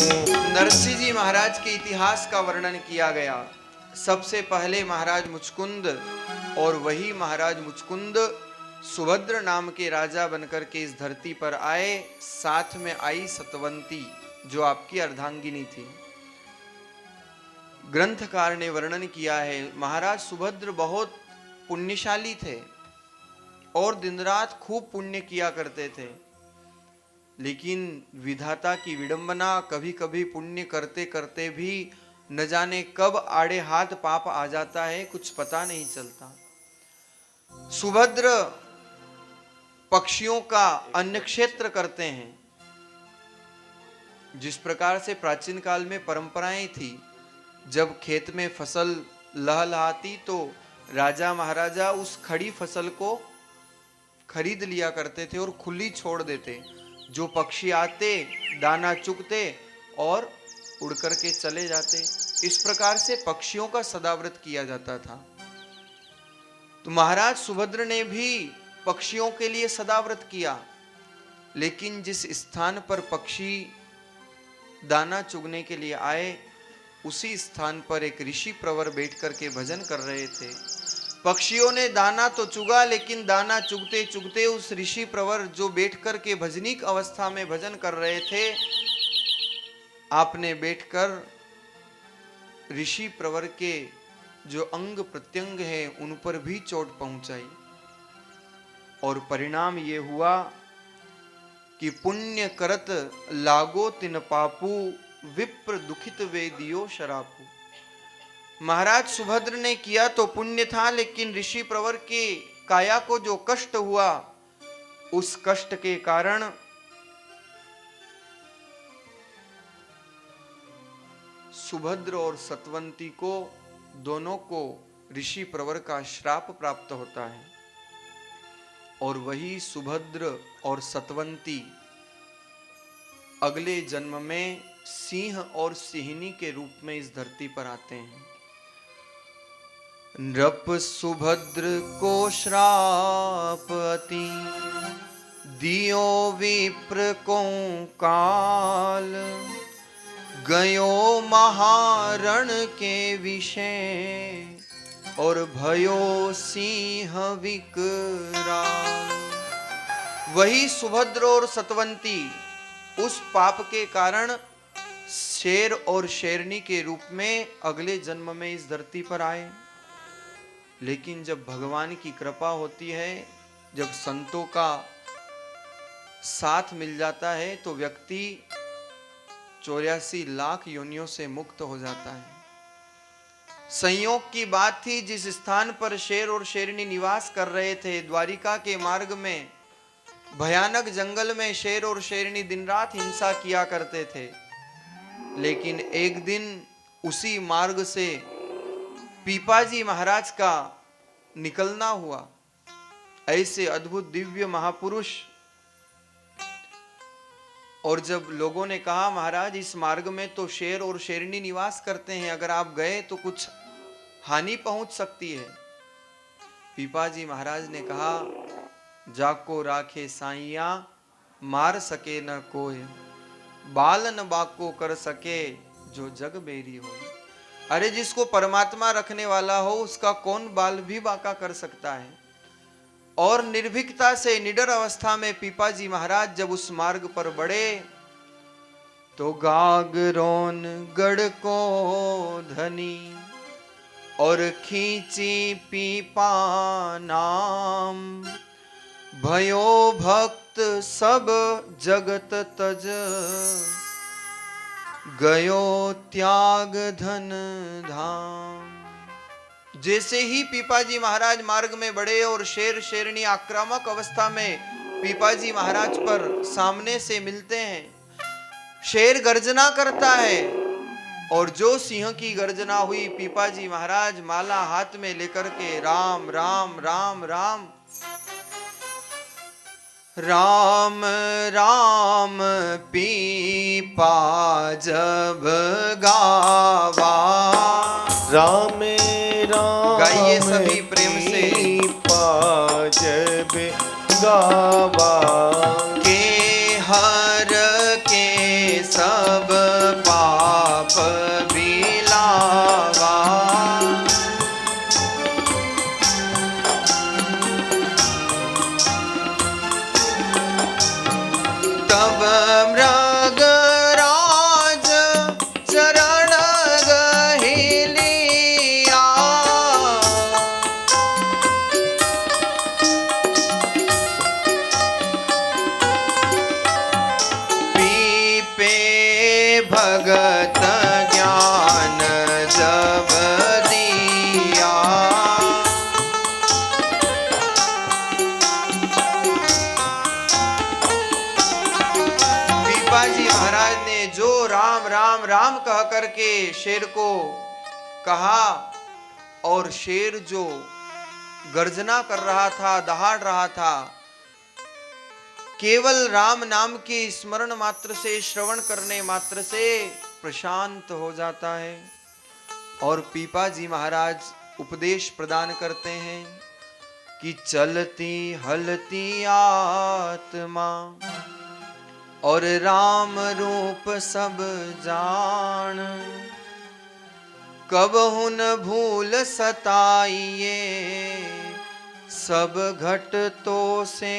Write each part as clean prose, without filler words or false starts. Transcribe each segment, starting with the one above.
नरसिंह जी महाराज के इतिहास का वर्णन किया गया। सबसे पहले महाराज मुचकुंद, और वही महाराज मुचकुंद सुभद्र नाम के राजा बनकर के इस धरती पर आए। साथ में आई सतवंती, जो आपकी अर्धांगिनी थी। ग्रंथकार ने वर्णन किया है, महाराज सुभद्र बहुत पुण्यशाली थे और दिन रात खूब पुण्य किया करते थे। लेकिन विधाता की विडंबना, कभी कभी पुण्य करते करते भी न जाने कब आड़े हाथ पाप आ जाता है, कुछ पता नहीं चलता। सुभद्र पक्षियों का अन्न क्षेत्र करते हैं। जिस प्रकार से प्राचीन काल में परंपराएं थी, जब खेत में फसल लहलहाती तो राजा महाराजा उस खड़ी फसल को खरीद लिया करते थे और खुली छोड़ देते। जो पक्षी आते दाना चुगते और उड़ करके चले जाते। इस प्रकार से पक्षियों का सदाव्रत किया जाता था। तो महाराज सुभद्र ने भी पक्षियों के लिए सदाव्रत किया। लेकिन जिस स्थान पर पक्षी दाना चुगने के लिए आए, उसी स्थान पर एक ऋषि प्रवर बैठ करके भजन कर रहे थे। पक्षियों ने दाना तो चुगा, लेकिन दाना चुगते चुगते उस ऋषि प्रवर जो बैठकर के भजनिक अवस्था में भजन कर रहे थे, आपने बैठकर ऋषि प्रवर के जो अंग प्रत्यंग हैं उन पर भी चोट पहुंचाई। और परिणाम ये हुआ कि पुण्य करत लागो तिन पापू, विप्र दुखित वेदियो शरापू। महाराज सुभद्र ने किया तो पुण्य था, लेकिन ऋषि प्रवर के काया को जो कष्ट हुआ, उस कष्ट के कारण सुभद्र और सतवंती को, दोनों को ऋषि प्रवर का श्राप प्राप्त होता है। और वही सुभद्र और सतवंती अगले जन्म में सिंह और सिंहनी के रूप में इस धरती पर आते हैं। नृप सुभद्र को श्राप अति, दियो विप्र को काल, गयो महारण के विषय, और भयो सिंह विकराल। वही सुभद्र और सतवंती उस पाप के कारण शेर और शेरनी के रूप में अगले जन्म में इस धरती पर आए। लेकिन जब भगवान की कृपा होती है, जब संतों का साथ मिल जाता है, तो व्यक्ति 84 लाख योनियों से मुक्त हो जाता है। संयोग की बात थी, जिस स्थान पर शेर और शेरनी निवास कर रहे थे, द्वारिका के मार्ग में भयानक जंगल में शेर और शेरनी दिन रात हिंसा किया करते थे। लेकिन एक दिन उसी मार्ग से पीपाजी महाराज का निकलना हुआ। ऐसे अद्भुत दिव्य महापुरुष। और जब लोगों ने कहा, महाराज इस मार्ग में तो शेर और शेरनी निवास करते हैं, अगर आप गए तो कुछ हानि पहुंच सकती है। पीपाजी महाराज ने कहा, जाको राखे साइया, मार सके न कोई, बाल न बाको कर सके, जो जग बेरी हो। अरे जिसको परमात्मा रखने वाला हो, उसका कौन बाल भी बाका कर सकता है। और निर्भीकता से निडर अवस्था में पीपाजी महाराज जब उस मार्ग पर बढ़े, तो गागरोन गढ़ को धनी, और खींची पीपा नाम, भयो भक्त सब जगत तज, गयो त्याग धन धाम। जैसे ही पीपाजी महाराज मार्ग में बढ़े और शेर शेरनी आक्रामक अवस्था में पीपाजी महाराज पर सामने से मिलते हैं, शेर गर्जना करता है, और जो सिंह की गर्जना हुई, पीपाजी महाराज माला हाथ में लेकर के राम राम राम राम राम राम पीपा जब गावा, राम राम गाइए सभी प्रेम से, पीपा जब गावा, के हर के सब भगत ज्ञान जब दिया। पीपाजी महाराज ने जो राम राम राम कह करके शेर को कहा, और शेर जो गर्जना कर रहा था, दहाड़ रहा था, केवल राम नाम के स्मरण मात्र से, श्रवण करने मात्र से प्रशांत हो जाता है। और पीपाजी महाराज उपदेश प्रदान करते हैं कि चलती हलती आत्मा और राम रूप सब जान, कबहु न भूल सताइए सब घटतों से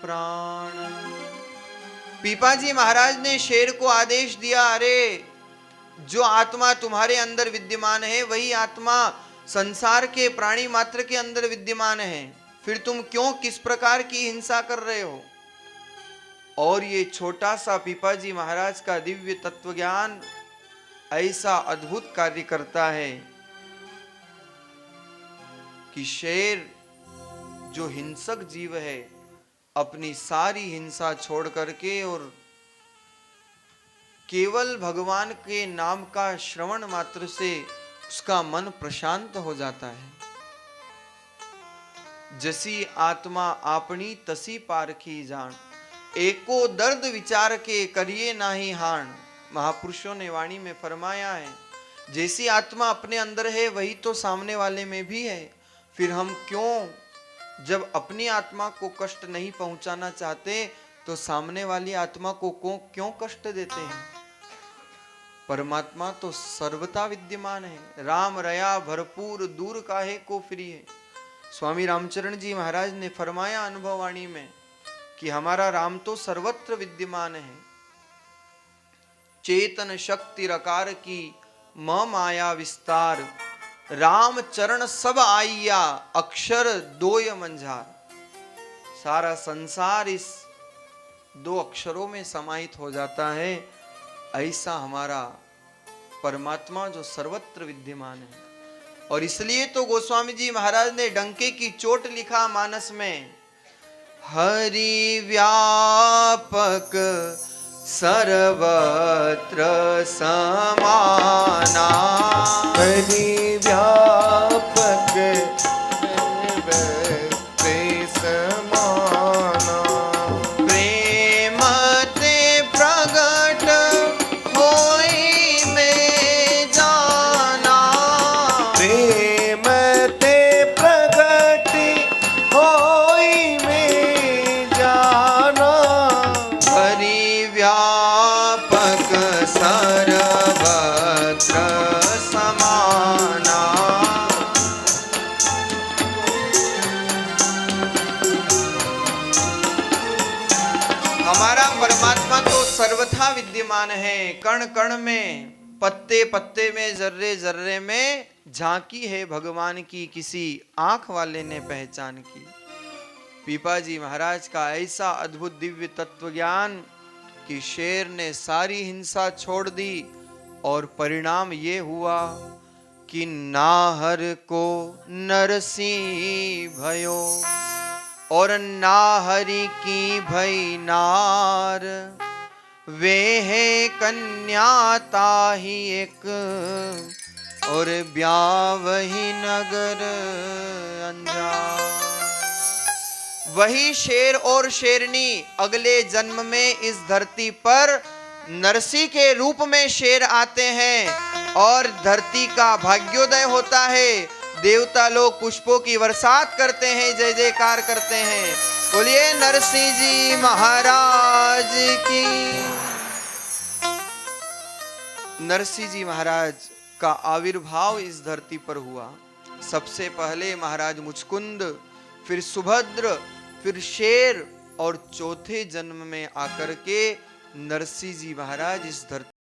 प्राण। पीपाजी महाराज ने शेर को आदेश दिया, अरे जो आत्मा तुम्हारे अंदर विद्यमान है वही आत्मा संसार के प्राणी मात्र के अंदर विद्यमान है, फिर तुम क्यों किस प्रकार की हिंसा कर रहे हो। और ये छोटा सा पीपाजी महाराज का दिव्य तत्व ज्ञान ऐसा अद्भुत कार्य करता है कि शेर जो हिंसक जीव है अपनी सारी हिंसा छोड़ करके और केवल भगवान के नाम का श्रवण मात्र से उसका मन प्रशांत हो जाता है। जसी आत्मा आपनी तसी पारखी जान, एको दर्द विचार के करिए नाही हान। महापुरुषों ने वाणी में फरमाया है, जैसी आत्मा अपने अंदर है वही तो सामने वाले में भी है, फिर हम क्यों जब अपनी आत्मा को कष्ट नहीं पहुंचाना चाहते तो सामने वाली आत्मा को क्यों कष्ट देते हैं। परमात्मा तो सर्वथा विद्यमान है, राम रया भरपूर दूर काहे को फिरी है। स्वामी रामचरण जी महाराज ने फरमाया अनुभववाणी में कि हमारा राम तो सर्वत्र विद्यमान है। चेतन शक्ति रकार की म माया विस्तार, राम चरण सब आइया अक्षर दोय मंझार। सारा संसार इस दो अक्षरों में समाहित हो जाता है। ऐसा हमारा परमात्मा जो सर्वत्र विद्यमान है। और इसलिए तो गोस्वामी जी महाराज ने डंके की चोट लिखा मानस में, हरि व्यापक सर्वत्र समाना, हरि व्यापक सर्वत्र समाना, प्रेम ते प्रगट होई में जाना, प्रेम ते प्रगट होई में जाना, हरि व्यापक सर्वत्र समाना। हमारा परमात्मा तो सर्वथा विद्यमान है, कण कण में, पत्ते पत्ते में, जर्रे जर्रे में झांकी है भगवान की, किसी आंख वाले ने पहचान की। पीपाजी महाराज का ऐसा अद्भुत दिव्य तत्व ज्ञान कि शेर ने सारी हिंसा छोड़ दी और परिणाम ये हुआ कि नाहर को नरसी भयो और नाहरी की भई नार, वे है कन्या ताही एक और ब्यावही नगर अंजार। वही शेर और शेरनी अगले जन्म में इस धरती पर नरसी के रूप में शेर आते हैं और धरती का भाग्योदय होता है। देवता लोग पुष्पों की बरसात करते हैं, जय जयकार करते हैं। बोलिए नरसिंह जी महाराज की। नरसिंह जी महाराज का आविर्भाव इस धरती पर हुआ। सबसे पहले महाराज मुचकुंद, फिर सुभद्र, फिर शेर और चौथे जन्म में आकर के नरसिंह जी महाराज इस धरती